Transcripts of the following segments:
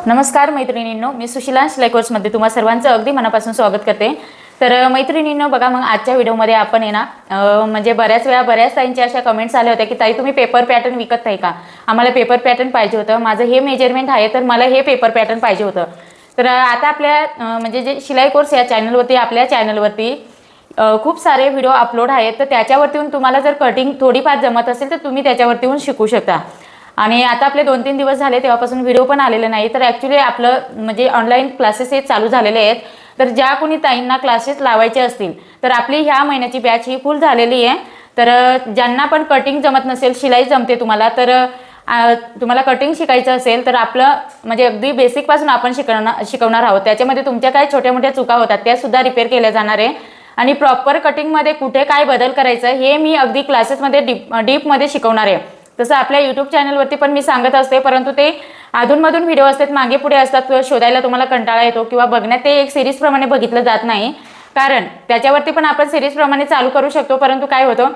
नमस्कार मैत्रिणींनो, मी सुशिला शिलाई कोर्समध्ये तुम्हा सर्वांचं अगदी मनापासून स्वागत करते। तर मैत्रिणींनो बघा, मग आजच्या व्हिडिओमध्ये आपण आहे ना म्हणजे बऱ्याच वेळा बऱ्याच ताईंच्या अशा कमेंट्स आल्या होत्या की ताई तुम्ही पेपर पॅटर्न विकत नाही का, आम्हाला पेपर पॅटर्न पाहिजे होतं, माझं हे मेजरमेंट आहे तर मला हे पेपर पॅटर्न पाहिजे होतं। तर आता आपल्या म्हणजे जे शिलाई कोर्स या चॅनलवरती आपल्या चॅनलवरती खूप सारे व्हिडिओ अपलोड आहेत, तर त्याच्यावरती तुम्हाला जर कटिंग थोडीफार जमत असेल तर तुम्ही त्याच्यावरती शिकू शकता। आणि आता आपले 2-3 दिवस झाले तेव्हापासून व्हिडिओ पण आलेले नाही, तर ॲक्च्युली आपलं म्हणजे ऑनलाईन क्लासेस हे चालू झालेले आहेत। तर ज्या कोणी ताईंना क्लासेस लावायचे असतील तर आपली ह्या महिन्याची बॅच ही फुल झालेली आहे। तर ज्यांना पण कटिंग जमत नसेल, शिलाई जमते तुम्हाला, तर तुम्हाला कटिंग शिकायचं असेल तर आपलं म्हणजे अगदी बेसिकपासून आपण शिकवणार आहोत। त्याच्यामध्ये तुमच्या काय छोट्या मोठ्या चुका होतात त्या सुद्धा रिपेअर केल्या जाणार आहे आणि प्रॉपर कटिंगमध्ये कुठे काय बदल करायचं हे मी अगदी क्लासेसमध्ये डीपमध्ये शिकवणार आहे। तसं आपल्या यूट्यूब चॅनलवरती पण मी सांगत असते, परंतु ते अधूनमधून व्हिडिओ असतात, मागे पुढे असतात, शोधायला तुम्हाला कंटाळा येतो किंवा बघण्यात ते एक सिरीजप्रमाणे बघितलं जात नाही। कारण त्याच्यावरती पण आपण सिरीजप्रमाणे चालू करू शकतो, परंतु काय होतं,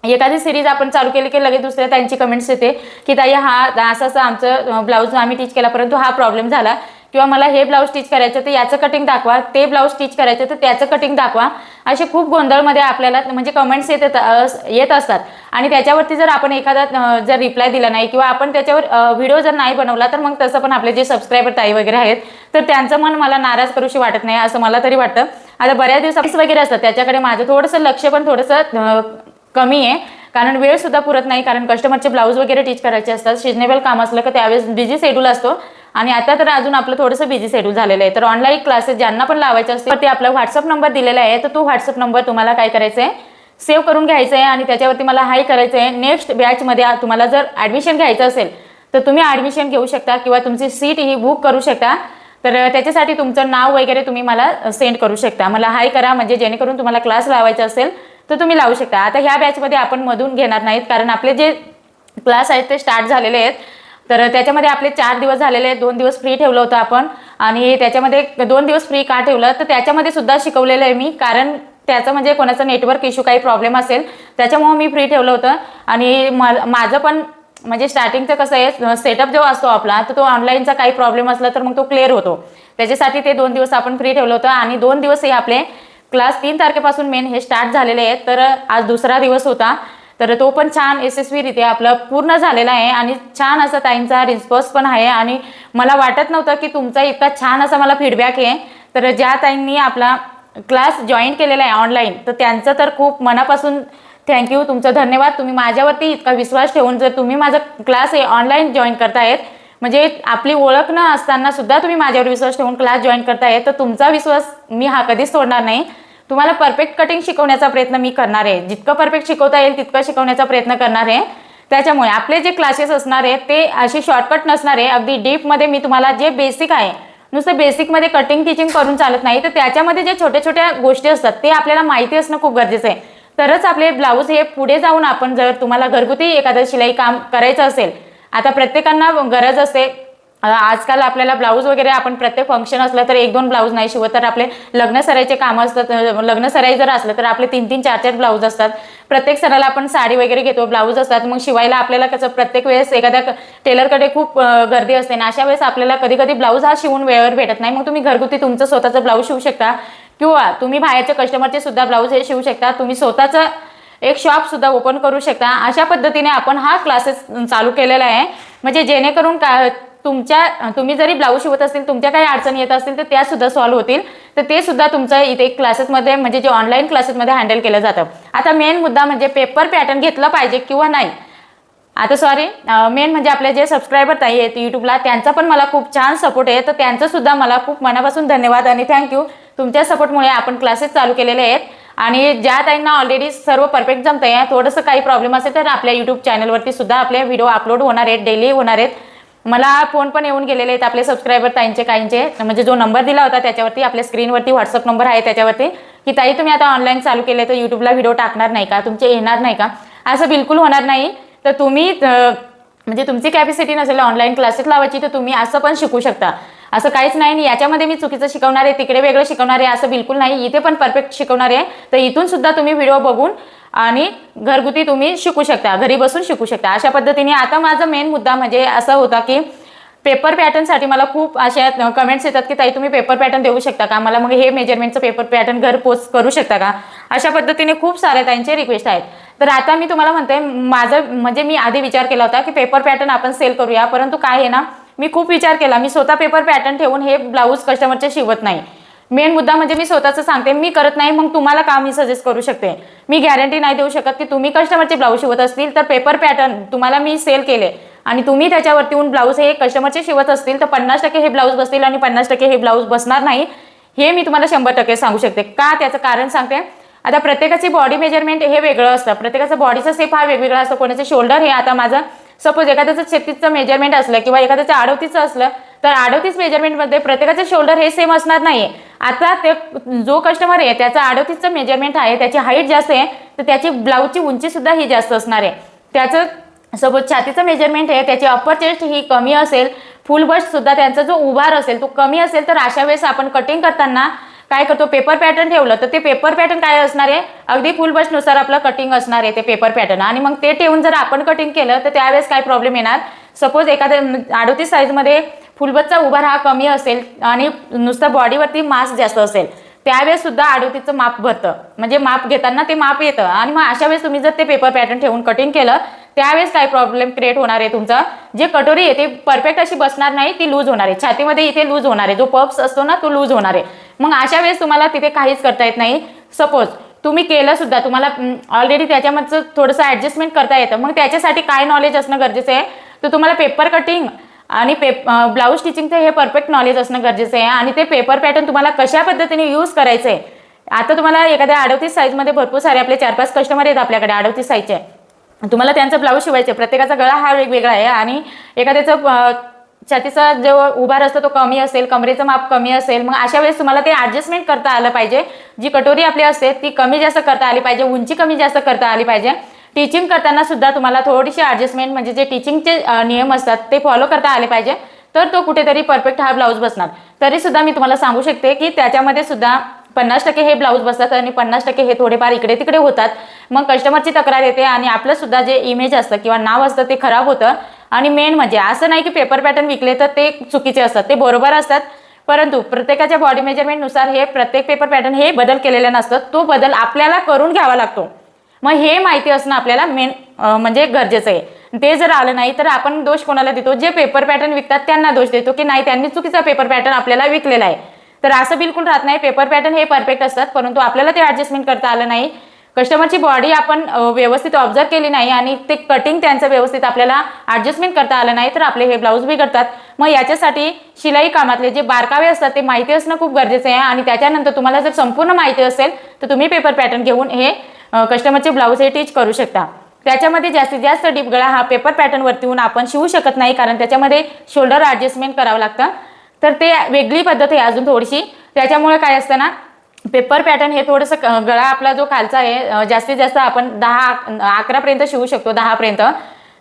एखादी सिरीज आपण चालू केली की लगेच दुसऱ्या त्यांची कमेंट्स येते की ताई हा असं आमचं ब्लाऊज आम्ही टीच केला परंतु हा प्रॉब्लेम झाला, किंवा मला हे ब्लाऊज स्टिच करायचं तर याचं कटिंग दाखवा, ते ब्लाऊज स्टिच करायचं तर त्याचं कटिंग दाखवा, असे खूप गोंधळमध्ये आपल्याला म्हणजे कमेंट्स येत असतात। आणि त्याच्यावरती जर आपण एखादा जर रिप्लाय दिला नाही किंवा आपण त्याच्यावर व्हिडिओ जर नाही बनवला तर मग तसं पण आपले जे सबस्क्रायबर ताई वगैरे आहेत तर त्यांचं मन मला नाराज करूशी वाटत नाही, असं मला तरी वाटतं। आता बऱ्याच दिवस वगैरे असतात त्याच्याकडे माझं थोडंसं लक्ष पण थोडंसं कमी आहे, कारण वेळ सुद्धा पुरत नाही, कारण कस्टमरचे ब्लाऊज वगैरे टीच करायचे असतात। सिजनेबल काम असलं की त्यावेळेस बिझी शेड्यूल असतो आणि आता तर अजून आपलं थोडंसं बिझी शेड्यूल झालेलं आहे। तर ऑनलाईन क्लासेस ज्यांना पण लावायचे असतील ते आपला व्हॉट्सअप नंबर दिलेला आहे, तर तो व्हॉट्सअप नंबर तुम्हाला काय करायचं आहे, सेव्ह करून घ्यायचं आहे आणि त्याच्यावरती मला हाय करायचं आहे। नेक्स्ट बॅचमध्ये तुम्हाला जर ॲडमिशन घ्यायचं असेल तर तुम्ही ॲडमिशन घेऊ शकता किंवा तुमची सीट ही बुक करू शकता। तर त्याच्यासाठी तुमचं नाव वगैरे तुम्ही मला सेंड करू शकता, मला हाय करा, म्हणजे जेणेकरून तुम्हाला क्लास लावायचा असेल तर तुम्ही लावू शकता। आता ह्या बॅचमध्ये आपण मधून घेणार नाहीत, कारण आपले जे क्लास आहेत ते स्टार्ट झालेले आहेत। तर त्याच्यामध्ये आपले 4 दिवस झालेले आहेत, 2 दिवस फ्री ठेवलं होतं आपण, आणि त्याच्यामध्ये 2 दिवस फ्री का ठेवलं तर त्याच्यामध्ये सुद्धा शिकवलेलं आहे मी, कारण त्याचं म्हणजे कोणाचं नेटवर्क इश्यू काही प्रॉब्लेम असेल त्याच्यामुळे मी फ्री ठेवलं होतं। आणि माझं पण म्हणजे स्टार्टिंगचं कसं आहे, सेटअप जो असतो आपला तर तो ऑनलाईनचा काही प्रॉब्लेम असला तर मग तो क्लिअर होतो, त्याच्यासाठी ते 2 दिवस आपण फ्री ठेवलं होतं। आणि 2 दिवस हे आपले क्लास 3 तारखेपासून मेन हे स्टार्ट झालेले आहेत। तर आज दुसरा दिवस होता, तर तो पण छान यशस्वीरित्या आपला पूर्ण झालेला आहे आणि छान असा ताईंचा रिस्पॉन्स पण आहे आणि मला वाटत नव्हतं की तुमचा इतका छान असा मला फीडबॅक आहे। तर ज्या ताईंनी आपला क्लास जॉईन केलेला आहे ऑनलाईन तर त्यांचं तर खूप मनापासून थँक्यू, तुमचं धन्यवाद। तुम्ही माझ्यावरती इतका विश्वास ठेवून जर तुम्ही माझा क्लास हे ऑनलाईन जॉईन करतायत, म्हणजे आपली ओळख न असताना सुद्धा तुम्ही माझ्यावर विश्वास ठेवून क्लास जॉईन करताय, तर तुमचा विश्वास मी हा कधीच सोडणार नाही। तुम्हाला परफेक्ट कटिंग शिकवण्याचा प्रयत्न मी करणार आहे, जितकं परफेक्ट शिकवता येईल तितकं शिकवण्याचा प्रयत्न करणार आहे। त्याच्यामुळे आपले जे क्लासेस असणार आहेत ते असे शॉर्टकट नसणार आहे, अगदी डीपमध्ये मी तुम्हाला जे बेसिक आहे, नुसतं बेसिकमध्ये कटिंग टीचिंग करून चालत नाही, तर त्याच्यामध्ये जे छोट्या छोट्या गोष्टी असतात ते आपल्याला माहिती असणं खूप गरजेचं आहे, तरच आपले ब्लाऊज हे पुढे जाऊन आपण जर तुम्हाला घरगुती एखादं शिलाई काम करायचं असेल, आता प्रत्येकांना गरज असते, आजकाल आपल्याला ब्लाऊज वगैरे आपण प्रत्येक फंक्शन असलं तर 1-2 ब्लाऊज नाही शिवत, तर आपले लग्न सराईचे कामं असतात, लग्न सराई जर असलं तर आपले 3-3, 4-4 ब्लाऊज असतात। प्रत्येक सणाला आपण साडी वगैरे घेतो, ब्लाऊज असतात, मग शिवायला आपल्याला कसं प्रत्येक वेळेस एखाद्या टेलरकडे खूप गर्दी असते ना, अशा वेळेस आपल्याला कधी कधी ब्लाऊज हा शिवून वेळेवर भेटत नाही, मग तुम्ही घरगुती तुमचं स्वतःचं ब्लाऊज शिवू शकता किंवा तुम्ही बाहेरच्या कस्टमरचे सुद्धा ब्लाऊज हे शिवू शकता, तुम्ही स्वतःचं एक शॉप सुद्धा ओपन करू शकता। अशा पद्धतीने आपण हा क्लासेस चालू केलेला आहे, म्हणजे जेणेकरून तुम्ही जरी ब्लाऊज शिवत असतील, तुमच्या काही अडचणी येत असतील तर त्या सुद्धा सॉल्व्ह होतील, तर ते सुद्धा तुमचं इथे क्लासेसमध्ये म्हणजे जे ऑनलाईन क्लासेसमध्ये हँडल केलं जातं। आता मेन मुद्दा म्हणजे पेपर पॅटर्न घेतलं पाहिजे किंवा नाही। आता सॉरी, मेन म्हणजे आपले जे सबस्क्रायबर ताई आहेत यूट्यूबला त्यांचा पण मला खूप छान सपोर्ट आहे, तर त्यांचं सुद्धा मला खूप मनापासून धन्यवाद आणि थँक्यू। तुमच्या सपोर्टमुळे आपण क्लासेस चालू केलेले आहेत आणि ज्या ताईंना ऑलरेडी सर्व परफेक्ट जमतंय, थोडंसं काही प्रॉब्लेम असेल तर आपल्या यूट्यूब चॅनलवरती सुद्धा आपले व्हिडिओ अपलोड होणार आहेत, डेली होणार आहेत। मला फोन पण येऊन गेलेले आहेत आपले सबस्क्रायबर ताईंचे काहींचे, म्हणजे जो नंबर दिला होता त्याच्यावरती आपल्या स्क्रीनवरती व्हॉट्सअप नंबर आहे त्याच्यावरती, की ताई तुम्ही आता ऑनलाईन चालू केले तर यूट्यूबला व्हिडिओ टाकणार नाही का, तुमचे येणार नाही का, असं बिलकुल होणार नाही। तर तुम्ही म्हणजे तुमची कॅपॅसिटी नसेल ऑनलाईन क्लासेस लावायची तर तुम्ही असं पण शिकू शकता, असं काहीच नाही। याच्यामध्ये मी चुकीचं शिकवणार आहे, तिकडे वेगळं शिकवणार आहे असं बिलकुल नाही, इथे पण परफेक्ट शिकवणार आहे। तर इथून सुद्धा तुम्ही व्हिडिओ बघून आणि घरगुती तुम्ही शिकू शकता, घरी बसून शिकू शकता, अशा पद्धतीने। आता माझा मेन मुद्दा म्हणजे असा होता की पेपर पॅटर्नसाठी मला खूप अशा कमेंट्स येतात की ताई तुम्ही पेपर पॅटर्न देऊ शकता का मला, मग हे मेजरमेंटचं पेपर पॅटर्न घर पोच करू शकता का, अशा पद्धतीने खूप साऱ्या ताईंचे रिक्वेस्ट आहेत. तर आता मी तुम्हाला म्हणते, माझं म्हणजे मी आधी विचार केला होता की पेपर पॅटर्न आपण सेल करूया, परंतु काय आहे ना, मी खूप विचार केला, मी स्वतः पेपर पॅटर्न ठेवून हे ब्लाऊज कस्टमरचे शिवत नाही. मेन मुद्दा म्हणजे मी स्वतःचं सांगते, मी करत नाही, मग तुम्हाला का मी सजेस्ट करू शकते. मी गॅरंटी नाही देऊ शकत की तुम्ही कस्टमरचे ब्लाऊज शिवत असतील तर पेपर पॅटर्न तुम्हाला मी सेल केले आणि तुम्ही त्याच्यावरती येऊन ब्लाऊज हे कस्टमरचे शिवत असतील तर 50% हे ब्लाऊज बसतील आणि 50% हे ब्लाऊज बसणार नाही, हे मी तुम्हाला 100% सांगू शकते. का, त्याचं कारण सांगते. आता प्रत्येकाची बॉडी मेजरमेंट हे वेगळं असतं, प्रत्येकाचा बॉडीचा शेप हा वेगवेगळा असतो. कोणाचं शोल्डर हे, आता माझं सपोज एखाद्याचं 36चं मेजरमेंट असलं किंवा एखाद्याचं 38चं असलं तर 38 मेजरमेंटमध्ये प्रत्येकाचं शोल्डर हे सेम असणार नाही. आता ते जो कस्टमर आहे त्याचं 38चं मेजरमेंट आहे, त्याची हाईट जास्त आहे तर त्याची ब्लाऊजची उंची सुद्धा ही जास्त असणार आहे. त्याचं सपोज छातीचं मेजरमेंट आहे, त्याची अप्पर चेस्ट ही कमी असेल, फुल बस्ट सुद्धा त्यांचा जो उभार असेल तो कमी असेल, तर अशा वेळेस आपण कटिंग करताना काय करतो, पेपर पॅटर्न ठेवलं तर ते पेपर पॅटर्न काय असणार आहे, अगदी फुल बस्टनुसार आपलं कटिंग असणार आहे ते पेपर पॅटर्न. आणि मग ते ठेवून जर आपण कटिंग केलं तर त्यावेळेस काय प्रॉब्लेम येणार, सपोज एखाद्या 38 साईजमध्ये फुल बस्टचा उभार हा कमी असेल आणि नुसतं बॉडीवरती मास जास्त असेल, त्यावेळेस सुद्धा 38चं माप भरतं, म्हणजे माप घेताना ते माप येतं. आणि मग अशा वेळेस तुम्ही जर ते पेपर पॅटर्न ठेवून कटिंग केलं त्यावेळेस काय प्रॉब्लेम क्रिएट होणार आहे, तुमचा जे कटोरी आहे ते परफेक्ट अशी बसणार नाही, ती लूज होणार आहे, छातीमध्ये इथे लूज होणार आहे, जो पफ्स असतो ना तो लूज होणार आहे. मग अशा वेळेस तुम्हाला तिथे काहीच करता येत नाही. सपोज तुम्ही केलं सुद्धा, तुम्हाला ऑलरेडी त्याच्यामधचं थोडंसं ॲडजस्टमेंट करता येतं, मग त्याच्यासाठी काय नॉलेज असणं गरजेचं आहे, तर तुम्हाला पेपर कटिंग आणि ब्लाऊज स्टिचिंगचं हे परफेक्ट नॉलेज असणं गरजेचं आहे. आणि ते पेपर पॅटर्न तुम्हाला कशा पद्धतीने यूज करायचं आहे. आता तुम्हाला एखाद्या 38 साईजमध्ये भरपूर सारे आपले 4-5 कस्टमर आहेत आपल्याकडे 38 साईजचे, तुम्हाला त्यांचं ब्लाऊज शिवायचे, प्रत्येकाचा गळा हा वेगवेगळा आहे आणि एखाद्याचं छातीचा जो उभार असतो तो कमी असेल, कमरेचं माप कमी असेल, मग अशा वेळेस तुम्हाला ते ॲडजस्टमेंट करता आलं पाहिजे. जी कटोरी आपली असते ती कमी जास्त करता आली पाहिजे, उंची कमी जास्त करता आली पाहिजे. टीचिंग करताना सुद्धा तुम्हाला थोडीशी ॲडजस्टमेंट म्हणजे जे टीचिंगचे नियम असतात ते फॉलो करता आले पाहिजे, तर तो कुठेतरी परफेक्ट हा ब्लाऊज बसणार. तरी सुद्धा मी तुम्हाला सांगू शकते की त्याच्यामध्ये सुद्धा 50% हे ब्लाऊज बसतात आणि 50% हे थोडेफार इकडे तिकडे होतात. मग कस्टमरची तक्रार येते आणि आपलं सुद्धा जे इमेज असतं किंवा नाव असतं ते खराब होतं. आणि मेन म्हणजे असं नाही की पेपर पॅटर्न विकले तर ते चुकीचे असतात, ते बरोबर असतात, परंतु प्रत्येकाच्या बॉडी मेजरमेंटनुसार हे प्रत्येक पेपर पॅटर्न हे बदल केलेले नसतात, तो बदल आपल्याला करून घ्यावा लागतो. मग हे माहिती असणं आपल्याला मेन म्हणजे गरजेचं आहे. ते जर आलं नाही तर आपण दोष कोणाला देतो, जे पेपर पॅटर्न विकतात त्यांना दोष देतो की नाही त्यांनी चुकीचा पेपर पॅटर्न आपल्याला विकलेला आहे. तर असं बिलकुल राहत नाही. पेपर पॅटर्न हे परफेक्ट असतात, परंतु आपल्याला ते ॲडजस्टमेंट करता आलं नाही, कस्टमरची बॉडी आपण व्यवस्थित ऑब्झर्व केली नाही आणि ते कटिंग त्यांचं व्यवस्थित आपल्याला ॲडजस्टमेंट करता आलं नाही तर आपले हे ब्लाऊज बिघडतात. मग याच्यासाठी शिलाई कामातले जे बारकावे असतात ते माहिती असणं खूप गरजेचं आहे. आणि त्याच्यानंतर तुम्हाला जर संपूर्ण माहिती असेल तर तुम्ही पेपर पॅटर्न घेऊन हे कस्टमरचे ब्लाऊज हे टीच करू शकता. त्याच्यामध्ये जास्तीत जास्त डीप गळा हा पेपर पॅटर्नवरती येऊन आपण शिवू शकत नाही, कारण त्याच्यामध्ये शोल्डर ॲडजस्टमेंट करावं लागतं, तर ते वेगळी पद्धत आहे अजून थोडीशी. त्याच्यामुळे काय असतं ना, पेपर पॅटर्न हे थोडंसं गळा आपला जो खालचा आहे जास्तीत जास्त आपण 10-11पर्यंत शिवू शकतो, 10पर्यंत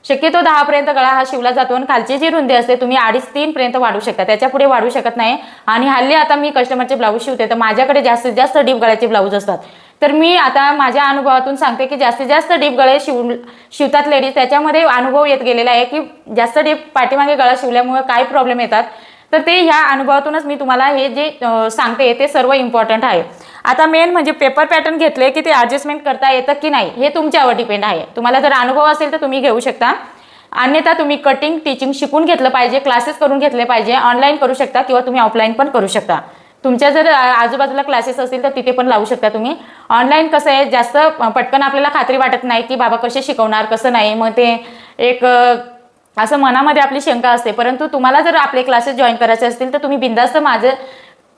शक्यतो 10पर्यंत गळा हा शिवला जातो. आणि खालची जी रुंदी असते तुम्ही 2.5-3 पर्यंत वाढवू शकता, त्याच्या पुढे वाढवू शकत नाही. आणि हल्ली आता मी कस्टमरचे ब्लाऊज शिवते तर माझ्याकडे जास्तीत जास्त डीप गळ्याचे ब्लाऊज असतात, तर मी आता माझ्या अनुभवातून सांगते की जास्तीत जास्त डीप गळे शिवतात लेडीज. त्याच्यामध्ये अनुभव येत गेलेला आहे की जास्त डीप पाठीमागे गळा शिवल्यामुळे काय प्रॉब्लेम येतात, तर ते ह्या अनुभवातूनच मी तुम्हाला हे जे सांगते ते सर्व इम्पॉर्टंट आहे. आता मेन म्हणजे पेपर पॅटर्न घेतले की ते ॲडजस्टमेंट करता येतं की नाही हे तुमच्यावर डिपेंड आहे. तुम्हाला जर अनुभव असेल तर तुम्ही घेऊ शकता, अन्यथा तुम्ही कटिंग टीचिंग शिकून घेतलं पाहिजे, क्लासेस करून घेतले पाहिजे. ऑनलाईन करू शकता किंवा तुम्ही ऑफलाईन पण करू शकता. तुमच्या जर आजूबाजूला क्लासेस असतील तर तिथे पण लावू शकता तुम्ही. ऑनलाईन कसं आहे, जास्त पटकन आपल्याला खात्री वाटत नाही की बाबा कसे शिकवणार कसं नाही, मग ते एक असं मनामध्ये आपली शंका असते. परंतु तुम्हाला जर आपले क्लासेस जॉईन करायचे असतील तर तुम्ही बिंदास्त माझे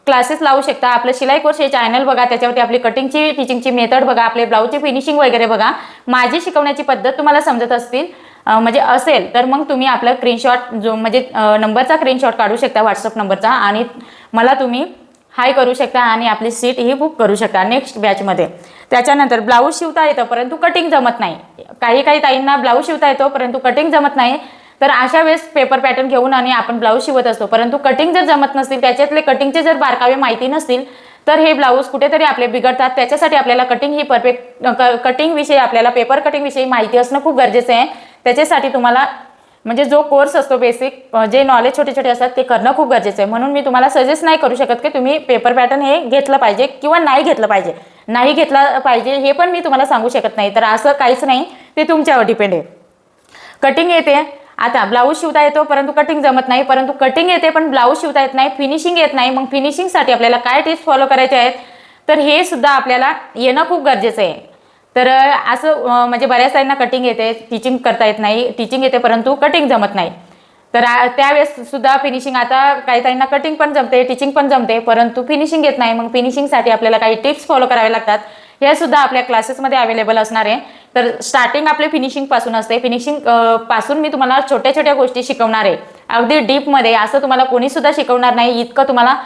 क्लासेस लावू शकता. आपलं शिलाई कोर्स हे चॅनल बघा, त्याच्यावरती आपली कटिंगची टीचिंगची मेथड बघा, आपले ब्लाऊजची फिनिशिंग वगैरे बघा, माझी शिकवण्याची पद्धत तुम्हाला समजत असतील म्हणजे असेल तर मग तुम्ही आपला स्क्रीनशॉट जो म्हणजे नंबरचा स्क्रीनशॉट काढू शकता व्हॉट्सअप नंबरचा आणि मला तुम्ही हाय करू शकता आणि आपली सीट ही बुक करू शकता नेक्स्ट बॅचमध्ये. त्याच्यानंतर ब्लाऊज शिवता येतं परंतु कटिंग जमत नाही. काही ताईंना ब्लाऊज शिवता येतो परंतु कटिंग जमत नाही, तर अशा वेळेस पेपर पॅटर्न घेऊन आणि आपण ब्लाऊज शिवत असतो, परंतु कटिंग जर जमत नसतील, त्याच्यातले कटिंगचे जर बारकावे माहिती नसतील तर हे ब्लाऊज कुठेतरी आपले बिघडतात. त्याच्यासाठी आपल्याला कटिंग ही परफेक्ट कटिंग विषयी आपल्याला पेपर कटिंग विषयी माहिती असणं खूप गरजेचं आहे. त्याच्यासाठी तुम्हाला म्हणजे जो कोर्स असतो बेसिक जे नॉलेज छोटे छोटे असतात ते करणं खूप गरजेचं आहे. म्हणून मी तुम्हाला सजेस्ट नाही करू शकत की तुम्ही पेपर पॅटर्न हे घेतलं पाहिजे किंवा नाही घेतलं पाहिजे. नाही घेतला पाहिजे हे पण मी तुम्हाला सांगू शकत नाही. तर असं काहीच नाही, ते तुमच्यावर डिपेंड आहे. कटिंग येते, आता ब्लाऊज शिवता येतो परंतु कटिंग जमत नाही, परंतु कटिंग येते पण ब्लाऊज शिवता येत नाही, फिनिशिंग येत नाही. मग फिनिशिंगसाठी आपल्याला काय टिप्स फॉलो करायचे आहेत, तर हे सुद्धा आपल्याला येणं खूप गरजेचं आहे. तर असं म्हणजे बऱ्याच ताईंना कटिंग येते, टीचिंग करता येत नाही, टीचिंग येते परंतु कटिंग जमत नाही. तर त्यावेळेस सुद्धा फिनिशिंग, आता काही ताईंना कटिंग पण जमते, टीचिंग पण जमते, परंतु फिनिशिंग येत नाही. मग फिनिशिंगसाठी आपल्याला काही टिप्स फॉलो करावे लागतात. हे सुद्धा आपल्या क्लासेसमध्ये अवेलेबल असणार आहे. तर स्टार्टिंग आपले फिनिशिंग पासून असते. फिनिशिंग पासून मी तुम्हाला छोट्या छोट्या गोष्टी शिकवणार आहे, अगदी डीपमध्ये. असं तुम्हाला कोणी सुद्धा शिकवणार नाही. इतकं तुम्हाला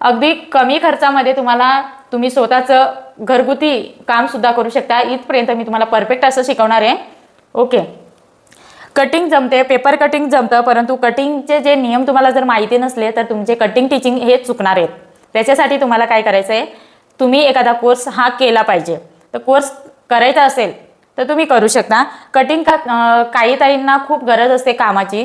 अगदी कमी खर्चामध्ये तुम्ही स्वतःचं घरगुती काम सुद्धा करू शकता. इथपर्यंत मी तुम्हाला परफेक्ट असं शिकवणार आहे. ओके, कटिंग जमते, पेपर कटिंग जमतं, परंतु कटिंगचे जे नियम तुम्हाला जर माहिती नसले तर तुमचे कटिंग टीचिंग हे चुकणार आहेत. त्याच्यासाठी तुम्हाला काय करायचं आहे, तुम्ही एखादा कोर्स हा केला पाहिजे. तर कोर्स करायचा असेल तर तुम्ही करू शकता. कटिंग काही ताईंना खूप गरज असते कामाची.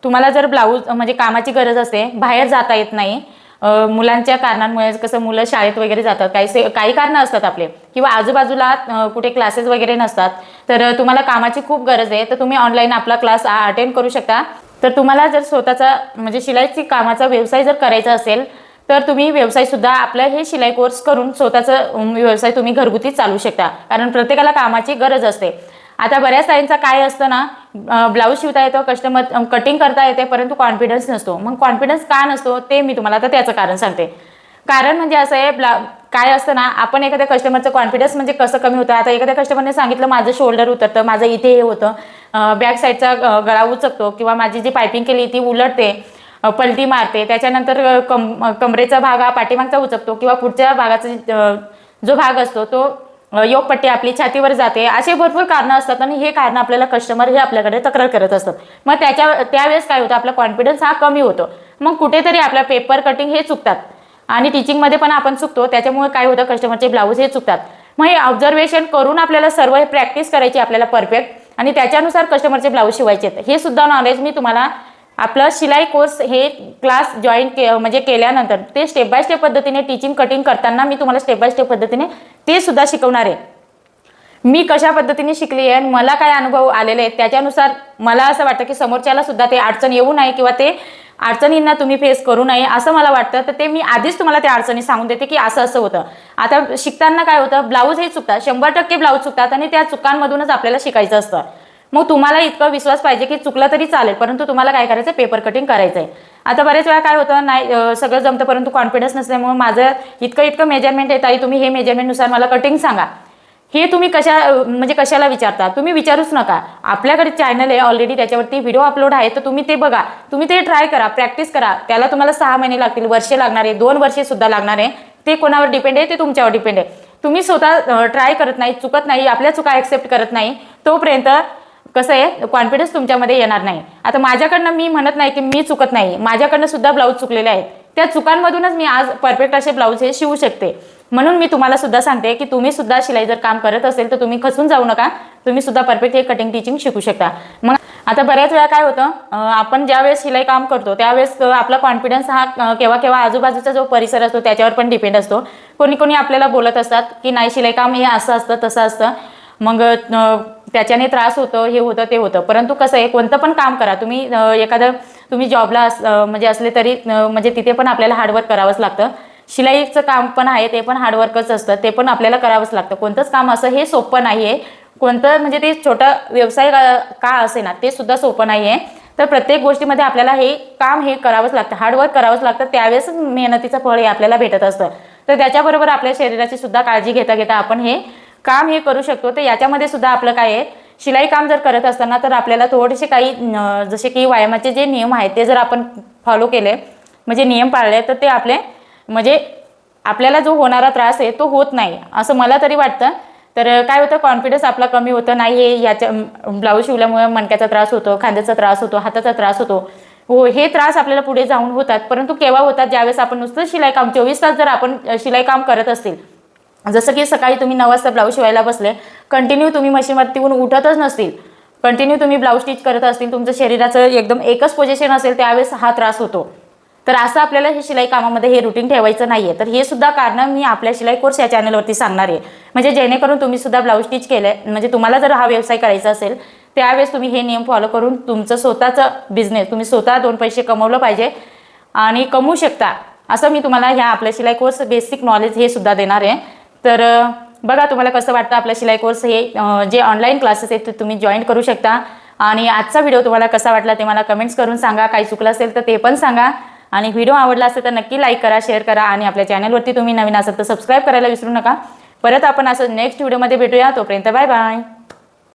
तुम्हाला जर ब्लाऊज म्हणजे कामाची गरज असते, बाहेर जाता येत नाही, मुलांच्या कारणांमुळे, कसं मुलं शाळेत वगैरे जातात, काही कारणं असतात आपले, किंवा आजूबाजूला कुठे क्लासेस वगैरे नसतात, तर तुम्हाला कामाची खूप गरज आहे, तर तुम्ही ऑनलाईन आपला क्लास अटेंड करू शकता. तर तुम्हाला जर स्वतःचा म्हणजे शिलाईची कामाचा व्यवसाय जर करायचा असेल तर तुम्ही व्यवसायसुद्धा आपलं हे शिलाई कोर्स करून स्वतःचा व्यवसाय तुम्ही घरगुती चालू शकता. कारण प्रत्येकाला कामाची गरज असते. आता बऱ्याच ताईंचा काय असतं ना, ब्लाऊज शिवता येतो, कस्टमर कटिंग करता येते, परंतु कॉन्फिडन्स नसतो. मग कॉन्फिडन्स का नसतो ते मी तुम्हाला आता त्याचं कारण सांगते. कारण म्हणजे असं आहे, काय असतं ना, आपण एखाद्या कस्टमरचं कॉन्फिडन्स म्हणजे कसं कमी होतं. आता एखाद्या कस्टमरने सांगितलं माझं शोल्डर उतरतं, माझं इथे हे होतं, बॅक साईडचा गळा उचकतो, किंवा माझी जी पायपिंग केली ती उलटते, पलटी मारते, त्याच्यानंतर कमरेचा भाग हा पाठीमागचा उचकतो, किंवा पुढच्या भागाचा जो भाग असतो तो योगपट्टी आपली छातीवर जाते. असे भरपूर कारणं असतात आणि हे कारणं आपल्याला कस्टमर हे आपल्याकडे तक्रार करत असतात. मग त्यावेळेस काय होतं, आपला कॉन्फिडन्स हा कमी होतो. मग कुठेतरी आपल्या पेपर कटिंग हे चुकतात आणि टीचिंगमध्ये पण आपण चुकतो. त्याच्यामुळे काय होतं, कस्टमरचे ब्लाऊज हे चुकतात. मग हे ऑब्झर्वेशन करून आपल्याला सर्व हे प्रॅक्टिस करायची आपल्याला परफेक्ट, आणि त्याच्यानुसार कस्टमरचे ब्लाऊज शिवायचे. हे सुद्धा नॉलेज मी तुम्हाला आपलं शिलाई कोर्स हे क्लास जॉईन म्हणजे केल्यानंतर ते स्टेप बाय स्टेप पद्धतीने टीचिंग कटिंग करताना मी तुम्हाला स्टेप बाय स्टेप पद्धतीने ते सुद्धा शिकवणार आहे. मी कशा पद्धतीने शिकली आहे, मला काय अनुभव आलेले आहेत, त्याच्यानुसार मला असं वाटतं की समोरच्याला सुद्धा ते अडचण येऊ नये किंवा ते अडचणींना तुम्ही फेस करू नये असं मला वाटतं. तर ते मी आधीच तुम्हाला त्या अडचणी सांगून देते की असं असं होतं. आता शिकताना काय होतं, ब्लाऊज हे चुकतात, 100% ब्लाऊज चुकतात आणि त्या चुकांमधूनच आपल्याला शिकायचं असतं. मग तुम्हाला इतका विश्वास पाहिजे की चुकलं तरी चालेल, परंतु तुम्हाला काय करायचं, पेपर कटिंग करायचं आहे. आता बरेच वेळा काय होतं, नाही सगळं जमतं परंतु कॉन्फिडन्स नसल्यामुळे माझं इतकं मेजरमेंट आहे ताई, तुम्ही हे मेजरमेंटनुसार मला कटिंग सांगा, हे तुम्ही कशाला विचारता. तुम्ही विचारूच नका. आपल्याकडे चॅनल आहे ऑलरेडी, त्याच्यावरती व्हिडिओ अपलोड आहे, तर तुम्ही ते बघा, तुम्ही ते ट्राय करा, प्रॅक्टिस करा. त्याला तुम्हाला 6 महिने लागतील, वर्ष लागणार आहे, 2 वर्षे सुद्धा लागणार आहे. ते कोणावर डिपेंड आहे, ते तुमच्यावर डिपेंड आहे. तुम्ही स्वतः ट्राय करत नाही, चुकत नाही, आपल्या चुका ॲक्सेप्ट करत नाही, तोपर्यंत कसं आहे, कॉन्फिडन्स तुमच्यामध्ये येणार नाही. आता माझ्याकडनं मी म्हणत नाही की मी चुकत नाही, माझ्याकडनं सुद्धा ब्लाऊज चुकलेले आहेत. त्या चुकांमधूनच मी आज परफेक्ट असे ब्लाऊज हे शिवू शकते. म्हणून मी तुम्हाला सुद्धा सांगते की तुम्ही सुद्धा शिलाई जर काम करत असेल तर तुम्ही खचून जाऊ नका, तुम्ही सुद्धा परफेक्ट हे कटिंग टीचिंग शिकू शकता. मग आता बऱ्याच वेळा काय होतं, आपण ज्यावेळेस शिलाई काम करतो त्यावेळेस आपला कॉन्फिडन्स हा केव्हा आजूबाजूचा जो परिसर असतो त्याच्यावर पण डिपेंड असतो. कोणी आपल्याला बोलत असतात की नाही शिलाई काम हे असं असतं तसं असतं, मग त्याच्याने त्रास होतो, हे होतं ते होतं. परंतु कसं आहे, कोणतं पण काम करा तुम्ही, तुम्ही जॉबला म्हणजे असले तरी म्हणजे तिथे पण आपल्याला हार्डवर्क करावंच लागतं. शिलाईचं काम पण आहे, ते पण हार्डवर्कच असतं, ते पण आपल्याला करावंच लागतं. कोणतंच काम असं हे सोपं नाही आहे. कोणतं म्हणजे ते छोटा व्यवसाय का असे ना, ते सुद्धा सोपं नाही आहे. तर प्रत्येक गोष्टीमध्ये आपल्याला हे काम हे करावंच लागतं, हार्डवर्क करावंच लागतं, त्यावेळेस मेहनतीचं फळ हे आपल्याला भेटत असतं. तर त्याच्याबरोबर आपल्या शरीराची सुद्धा काळजी घेता आपण हे काम हे करू शकतो. तर याच्यामध्ये सुद्धा आपलं काय आहे, शिलाई काम जर करत असताना तर आपल्याला थोडेसे काही जसे की व्यायामाचे जे नियम आहेत ते जर आपण फॉलो केले, म्हणजे नियम पाळले, तर ते म्हणजे आपल्याला जो होणारा त्रास आहे तो होत नाही असं मला तरी वाटतं. तर काय होतं, कॉन्फिडन्स आपला कमी होतं. नाही हे याच्या ब्लाऊज शिवल्यामुळे मणक्याचा त्रास होतो, खांद्याचा त्रास होतो, हाताचा त्रास होतो, हो हे त्रास आपल्याला पुढे जाऊन होतात. परंतु केव्हा होतात, ज्यावेळेस आपण नुसतं शिलाई काम 24 तास जर आपण शिलाई काम करत असतील, जसं की सकाळी तुम्ही 9 वाजता ब्लाऊज शिवायला बसले, कंटिन्यू तुम्ही मशीनवरती उठतच नसतील, कंटिन्यू तुम्ही ब्लाऊज स्टिच करत असतील, तुमचं शरीराचं एकदम एकच पोझिशन असेल, त्यावेळेस हा त्रास होतो. तर असं आपल्याला हे शिलाई कामामध्ये हे रुटीन ठेवायचं नाही आहे. तर हे सुद्धा कारणं मी आपल्या शिलाई कोर्स या चॅनलवरती सांगणार आहे. म्हणजे जेणेकरून तुम्ही सुद्धा ब्लाऊज स्टिच केलं आहे, म्हणजे तुम्हाला जर हा व्यवसाय करायचा असेल त्यावेळेस तुम्ही हे नियम फॉलो करून तुमचं स्वतःचं बिझनेस तुम्ही स्वतः 2 पैसे कमवलं पाहिजे आणि कमवू शकता, असं मी तुम्हाला ह्या आपल्या शिलाई कोर्स बेसिक नॉलेज हे सुद्धा देणार आहे. तर बघा तुम्हाला कसं वाटतं आपला शिलाई कोर्स हे जे ऑनलाईन क्लासेस आहेत ते तुम्ही जॉईन करू शकता. आणि आजचा व्हिडिओ तुम्हाला कसा वाटला ते मला कमेंट्स करून सांगा. काही चुकलं असेल तर ते पण सांगा. आणि व्हिडिओ आवडला असेल तर नक्की लाईक करा, शेअर करा आणि आपल्या चॅनलवरती तुम्ही नवीन असाल तर सबस्क्राईब करायला विसरू नका. परत आपण असं नेक्स्ट व्हिडिओमध्ये भेटूया. तोपर्यंत बाय बाय.